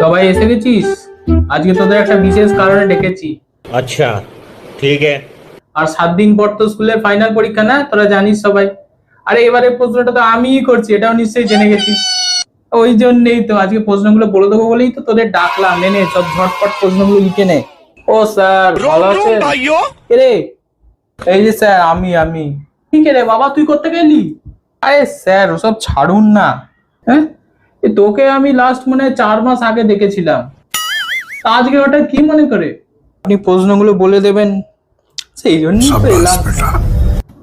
সবাই এসে গেছিস? আজকে তোদের একটা বিশেষ কারণে ডেকেছি। अच्छा ठीक है। আর 7 দিন পর তো স্কুলের ফাইনাল পরীক্ষা, না তোরা জানিস সবাই। আরে এবারে প্রশ্নটা তো আমিই করছি, এটাও নিশ্চয়ই জেনে গেছিস। ওই জন্যই তো আজকে প্রশ্নগুলো বলে দেবো বলেই তো তোদের ডাকলাম। নে সব ঝটপট প্রশ্নগুলো লিখে নে। ও স্যার ভালো আছে? রে এই যে স্যার, আমি ঠিক রে বাবা, তুই করতে গেলি? আরে স্যার ওসব ছাড়ুন না। হ্যাঁ, তোকে আমি লাস্ট মনে হয় 4 মাস আগে দেখেছিলাম। তা আজকে ওটা কি মনে করে আপনি প্রশ্নগুলো বলে দেবেন, সেই জন্যই তো এলাম।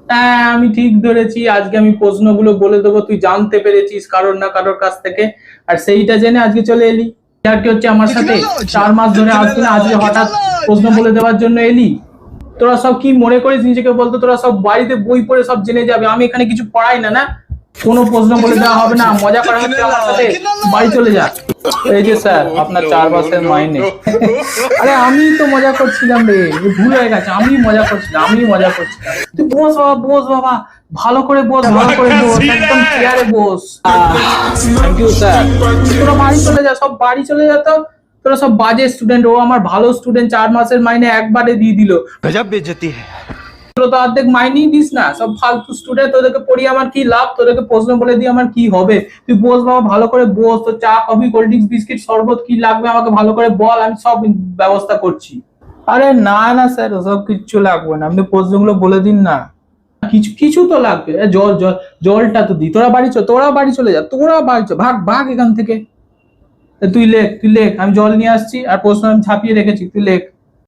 হ্যাঁ আমি ঠিক ধরেছি, আজকে আমি প্রশ্নগুলো বলে দেবো, তুই জানতে পেরেছিস কারোর না কারোর কাছ থেকে, আর সেইটা জেনে আজকে চলে এলি। আর কি হচ্ছে আমার সাথে? 4 মাস ধরে আসবি না, আজকে হঠাৎ প্রশ্ন বলে দেওয়ার জন্য এলি? তোরা সব কি মনে করিস নিজেকে বলতো? তোরা সব বাড়িতে বই পড়ে সব জেনে যাবে, আমি এখানে কিছু পড়াই না? না কোনো প্রশ্ন বলে দেওয়া হবে না, মজা করা হচ্ছে আমার সাথে, বাড়ি চলে যা। এই যে স্যার আপনার 4 মাসের মাইনে। আরে আমি তো মজা করছিলাম রে, ভুল হয়ে গেছে, আমি মজা করছিলাম। তুই বস বাবা, বস বাবা, ভালো করে বস, ভালো করে বস, একদম চেয়ারে বস। Thank you sir. তোরা বাড়ি চলে যা, সব বাড়ি চলে যা তো। তোরা সব বাজে স্টুডেন্ট, ও আমার ভালো স্টুডেন্ট, 4 মাসের মাইনে একবারে দিয়ে দিল। गजब बेइज्जती है। তোরা তো অর্ধেক মাইনেই দিস না, সব ফালতু স্টুডেন্ট, তোদেরকে পড়িয়ে আমার কি লাভ? তোদেরকে প্রশ্ন বলে দিয়ে আমার কি হবে? তুই বস বাবা, ভালো করে বস। তো চা কফি কোল্ড ড্রিঙ্কস বিস্কিট শরবত কি লাগবে আমাকে ভালো করে বল, আমি সব ব্যবস্থা করছি। আরে না না স্যার, ওসব কিচ্ছু লাগবে না, আপনি প্রশ্নগুলো বলে দিন না। কিছু কিছু তো লাগবে, জলটা তো দি। তোরা বাড়ি চলে যা, ভাগ ভাগ এখান থেকে। তুই লেখ, আমি জল নিয়ে আসছি, আর প্রশ্ন আমি ছাপিয়ে রেখেছি, তুই লেখ।